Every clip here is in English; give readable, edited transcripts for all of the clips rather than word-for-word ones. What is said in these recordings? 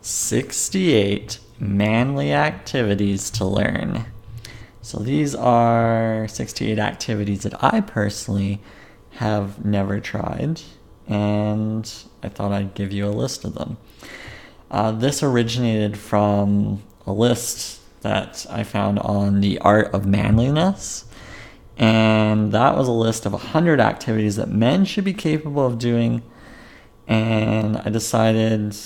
68 manly activities to learn. So these are 68 activities that I personally have never tried, and I thought I'd give you a list of them. This originated from a list that I found on The Art of Manliness, and that was a list of 100 activities that men should be capable of doing, and I decided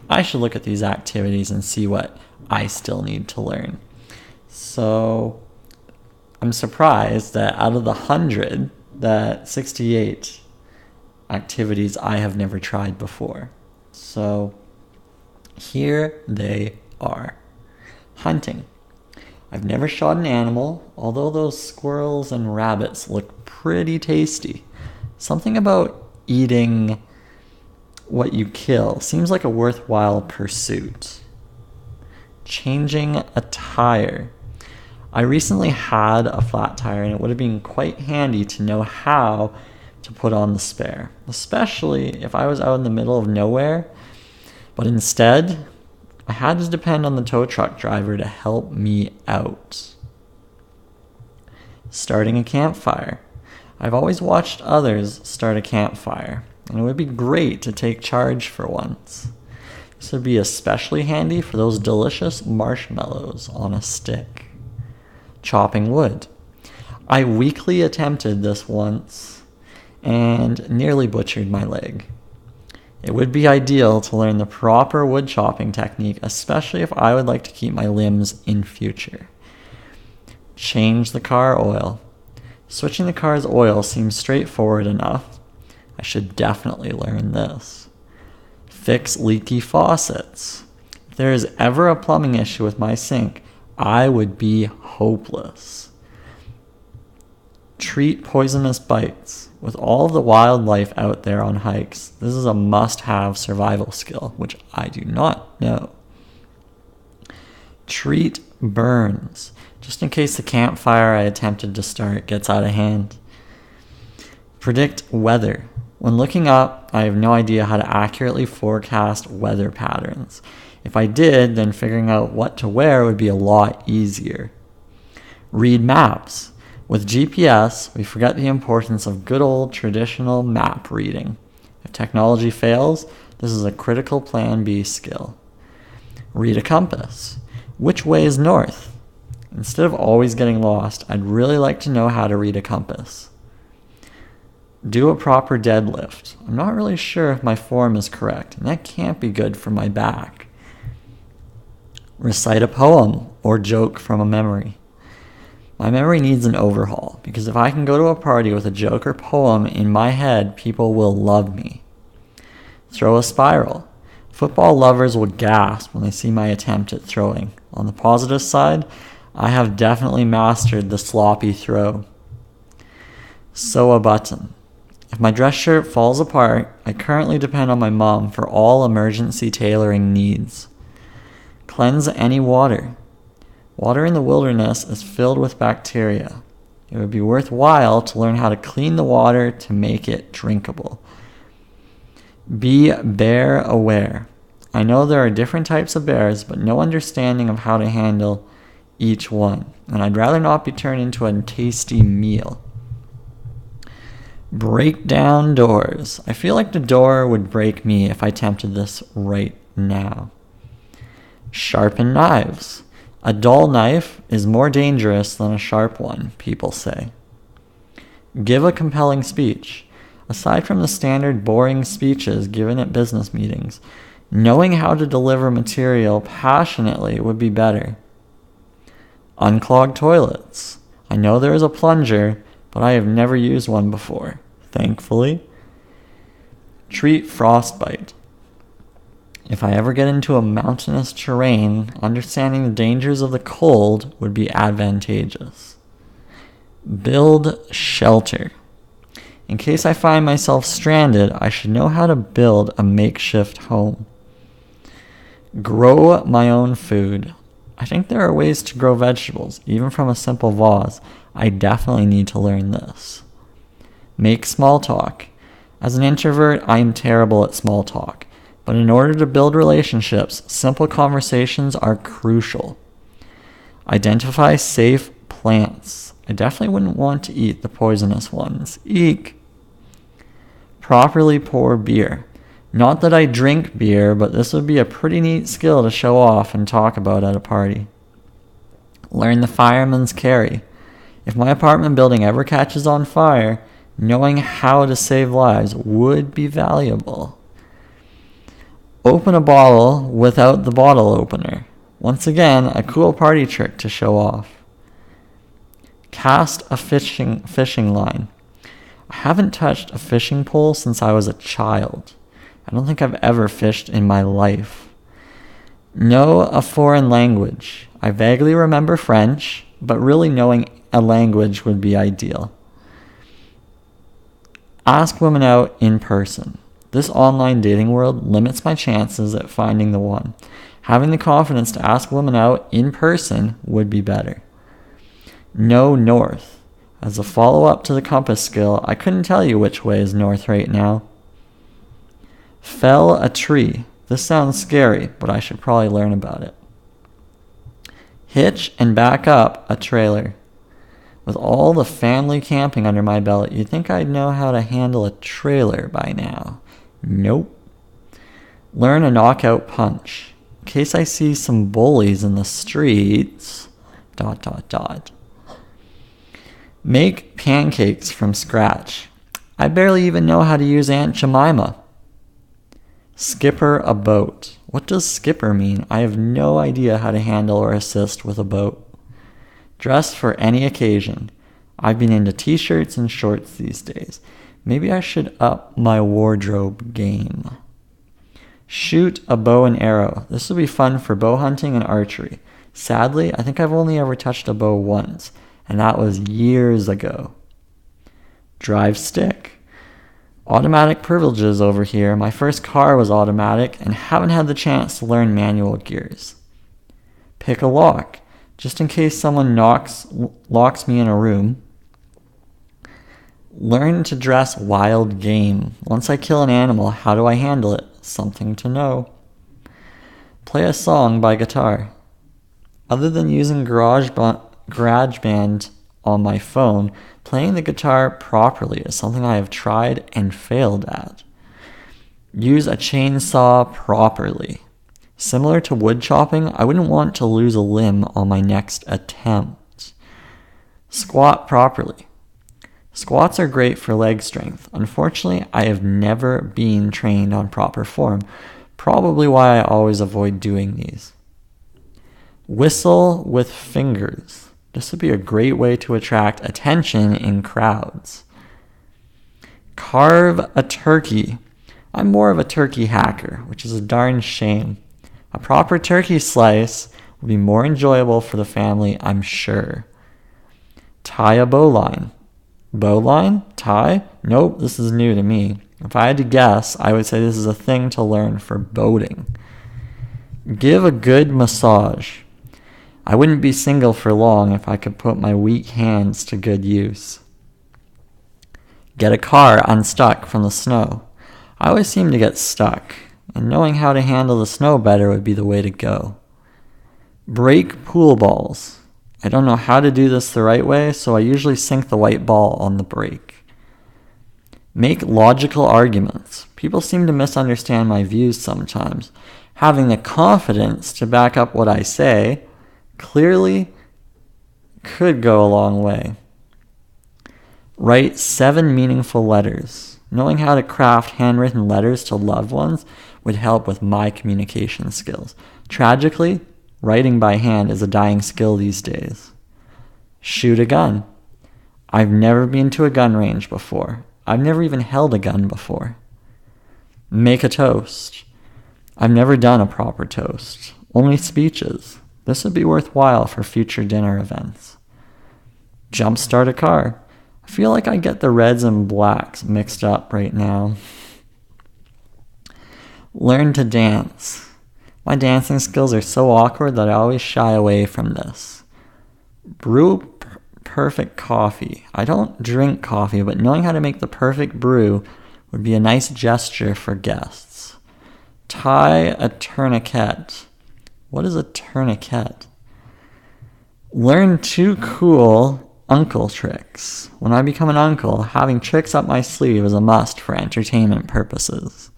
I should look at these activities and see what I still need to learn. So I'm surprised that out of the 100, that 68 activities I have never tried before. So here they are. Hunting. I've never shot an animal, although those squirrels and rabbits look pretty tasty. Something about eating what you kill seems like a worthwhile pursuit. Changing a tire. I recently had a flat tire, and it would have been quite handy to know how to put on the spare, especially if I was out in the middle of nowhere. But instead, I had to depend on the tow truck driver to help me out. Starting a campfire. I've always watched others start a campfire, and it would be great to take charge for once. This would be especially handy for those delicious marshmallows on a stick. Chopping wood. I weakly attempted this once and nearly butchered my leg. It would be ideal to learn the proper wood chopping technique, especially if I would like to keep my limbs in future. Change the car oil. Switching the car's oil seems straightforward enough. I should definitely learn this. Fix leaky faucets. If there is ever a plumbing issue with my sink, I would be hopeless. Treat poisonous bites. With all of the wildlife out there on hikes, this is a must-have survival skill, which I do not know. Treat burns, just in case the campfire I attempted to start gets out of hand. Predict weather. When looking up, I have no idea how to accurately forecast weather patterns. If I did, then figuring out what to wear would be a lot easier. Read maps. With GPS, we forget the importance of good old traditional map reading. If technology fails, this is a critical Plan B skill. Read a compass. Which way is north? Instead of always getting lost, I'd really like to know how to read a compass. Do a proper deadlift. I'm not really sure if my form is correct, and that can't be good for my back. Recite a poem or joke from a memory. My memory needs an overhaul, because if I can go to a party with a joke or poem in my head, people will love me. Throw a spiral. Football lovers will gasp when they see my attempt at throwing. On the positive side, I have definitely mastered the sloppy throw. Sew a button. If my dress shirt falls apart, I currently depend on my mom for all emergency tailoring needs. Cleanse any water. Water in the wilderness is filled with bacteria. It would be worthwhile to learn how to clean the water to make it drinkable. Be bear aware. I know there are different types of bears, but no understanding of how to handle each one, and I'd rather not be turned into a tasty meal. Break down doors. I feel like the door would break me if I attempted this right now. Sharpen knives. A dull knife is more dangerous than a sharp one, people say. Give a compelling speech. Aside from the standard boring speeches given at business meetings, knowing how to deliver material passionately would be better. Unclog toilets. I know there is a plunger, but I have never used one before, thankfully. Treat frostbite. If I ever get into a mountainous terrain, understanding the dangers of the cold would be advantageous. Build shelter. In case I find myself stranded, I should know how to build a makeshift home. Grow my own food. I think there are ways to grow vegetables, even from a simple vase. I definitely need to learn this. Make small talk. As an introvert, I am terrible at small talk. But in order to build relationships, simple conversations are crucial. Identify safe plants. I definitely wouldn't want to eat the poisonous ones. Eek! Properly pour beer. Not that I drink beer, but this would be a pretty neat skill to show off and talk about at a party. Learn the fireman's carry. If my apartment building ever catches on fire, knowing how to save lives would be valuable. Open a bottle without the bottle opener. Once again, a cool party trick to show off. Cast a fishing line. I haven't touched a fishing pole since I was a child. I don't think I've ever fished in my life. Know a foreign language. I vaguely remember French, but really knowing a language would be ideal. Ask women out in person. This online dating world limits my chances at finding the one. Having the confidence to ask women out in person would be better. Know north. As a follow-up to the compass skill, I couldn't tell you which way is north right now. Fell a tree. This sounds scary, but I should probably learn about it. Hitch and back up a trailer. With all the family camping under my belt, you'd think I'd know how to handle a trailer by now. Nope. Learn a knockout punch. In case I see some bullies in the streets... ... Make pancakes from scratch. I barely even know how to use Aunt Jemima. Skipper a boat. What does skipper mean? I have no idea how to handle or assist with a boat. Dress for any occasion. I've been into t-shirts and shorts these days. Maybe I should up my wardrobe game. Shoot a bow and arrow. This would be fun for bow hunting and archery. Sadly, I think I've only ever touched a bow once, and that was years ago. Drive stick. Automatic privileges over here. My first car was automatic and haven't had the chance to learn manual gears. Pick a lock. Just in case someone locks me in a room. Learn to dress wild game. Once I kill an animal, how do I handle it? Something to know. Play a song by guitar. Other than using GarageBand on my phone, playing the guitar properly is something I have tried and failed at. Use a chainsaw properly. Similar to wood chopping, I wouldn't want to lose a limb on my next attempt. Squat properly. Squats are great for leg strength. Unfortunately, I have never been trained on proper form, probably why I always avoid doing these. Whistle with fingers. This would be a great way to attract attention in crowds. Carve a turkey. I'm more of a turkey hacker, which is a darn shame. A proper turkey slice would be more enjoyable for the family, I'm sure. Tie a bowline. Bowline? Tie? Nope, this is new to me. If I had to guess, I would say this is a thing to learn for boating. Give a good massage. I wouldn't be single for long if I could put my weak hands to good use. Get a car unstuck from the snow. I always seem to get stuck, and knowing how to handle the snow better would be the way to go. Break pool balls. I don't know how to do this the right way, so I usually sink the white ball on the break. Make logical arguments. People seem to misunderstand my views sometimes. Having the confidence to back up what I say clearly could go a long way. Write 7 meaningful letters. Knowing how to craft handwritten letters to loved ones would help with my communication skills. Tragically, writing by hand is a dying skill these days. Shoot a gun. I've never been to a gun range before. I've never even held a gun before. Make a toast. I've never done a proper toast. Only speeches. This would be worthwhile for future dinner events. Jumpstart a car. I feel like I get the reds and blacks mixed up right now. Learn to dance. My dancing skills are so awkward that I always shy away from this. Brew perfect coffee. I don't drink coffee, but knowing how to make the perfect brew would be a nice gesture for guests. Tie a tourniquet. What is a tourniquet? Learn 2 cool uncle tricks. When I become an uncle, having tricks up my sleeve is a must for entertainment purposes.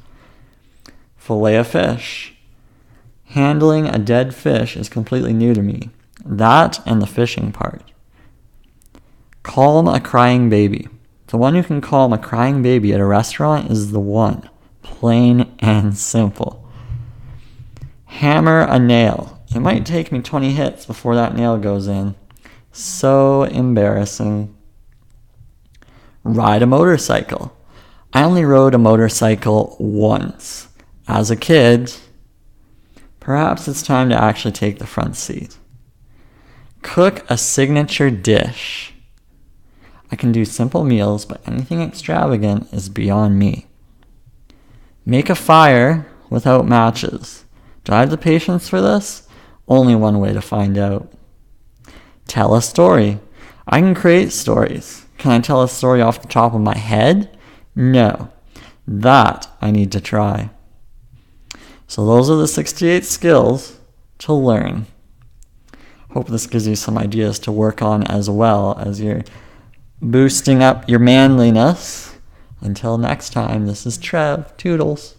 Filet-O-Fish. Handling a dead fish is completely new to me. That and the fishing part. Calm a crying baby. The one who can calm a crying baby at a restaurant is the one. Plain and simple. Hammer a nail. It might take me 20 hits before that nail goes in. So embarrassing. Ride a motorcycle. I only rode a motorcycle once. As a kid, perhaps it's time to actually take the front seat. Cook a signature dish. I can do simple meals, but anything extravagant is beyond me. Make a fire without matches. Do I have the patience for this? Only one way to find out. Tell a story. I can create stories. Can I tell a story off the top of my head? No. That I need to try. So those are the 68 skills to learn. Hope this gives you some ideas to work on as well as you're boosting up your manliness. Until next time, this is Trev. Toodles.